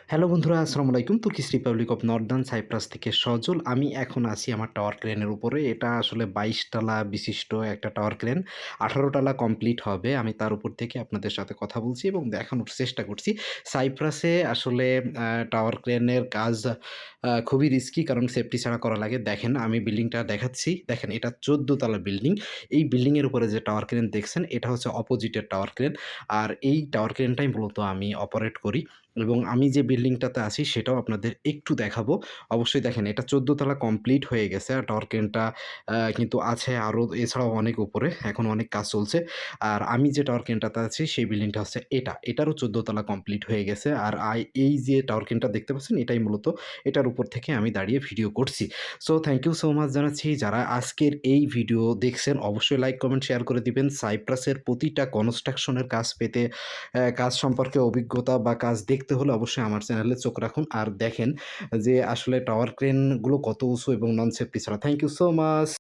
Hello বন্ধুরা, আসসালামু আলাইকুম। Turkish Republic of Northern Cyprus থেকে সজল। আমি এখন আছি আমার টাওয়ার ক্রেনের উপরে। এটা আসলে ২২ টালা বিশিষ্ট একটা টাওয়ার ক্রেন। ১৮ টালা কমপ্লিট হবে। আমি তার উপর থেকে আপনাদের সাথে কথা বলছি এবং দেখানোর চেষ্টা করছি। সাইপ্রাসে আসলে টাওয়ার ক্রেনের কাজ খুবই রিস্কি, কারণ সেফটি ছাড়া করা লাগে। দেখেন, আমি বিল্ডিংটা দেখাচ্ছি। দেখেন, এটা ১৪ তলা বিল্ডিং। এই বিল্ডিংয়ের উপরে যে টাওয়ার ক্রেন দেখছেন, এটা হচ্ছে অপোজিটের টাওয়ার ক্রেন। আর এই টাওয়ার ক্রেনটাই মূলত আমি অপারেট করি। এবং আমি যে বিল্ডিংটাতে আছি সেটাও আপনাদের একটু দেখাবো। অবশ্যই দেখেন, এটা ১৪ তলা কমপ্লিট হয়ে গেছে। আর টাওয়ার ক্রেনটা কিন্তু আছে আরও, এছাড়াও অনেক উপরে। এখন অনেক কাজ চলছে। আর আমি যে টাওয়ার ক্রেনটাতে আছি সেই বিল্ডিংটা হচ্ছে এটা। এটারও ১৪ তলা কমপ্লিট হয়ে গেছে। আর এই যে টাওয়ার ক্রেনটা দেখতে পাচ্ছেন, এটাই মূলত এটার উপর থেকে আমি দাঁড়িয়ে ভিডিও করছি। So thank you so much জানাচ্ছি যারা আজকের এই ভিডিও দেখছেন। অবশ্যই লাইক, কমেন্ট, শেয়ার করে দিবেন। সাইপ্রাসের প্রতিটা কনস্ট্রাকশনের কাজ পেতে, কাজ সম্পর্কে অভিজ্ঞতা বা কাজ দেখতে হলে অবশ্যই আমার চ্যানেলে চোখ রাখুন। আর দেখেন যে আসলে টাওয়ার ক্রেনগুলো কত উঁচু এবং নন সেফটি ছাড়া। Thank you so much.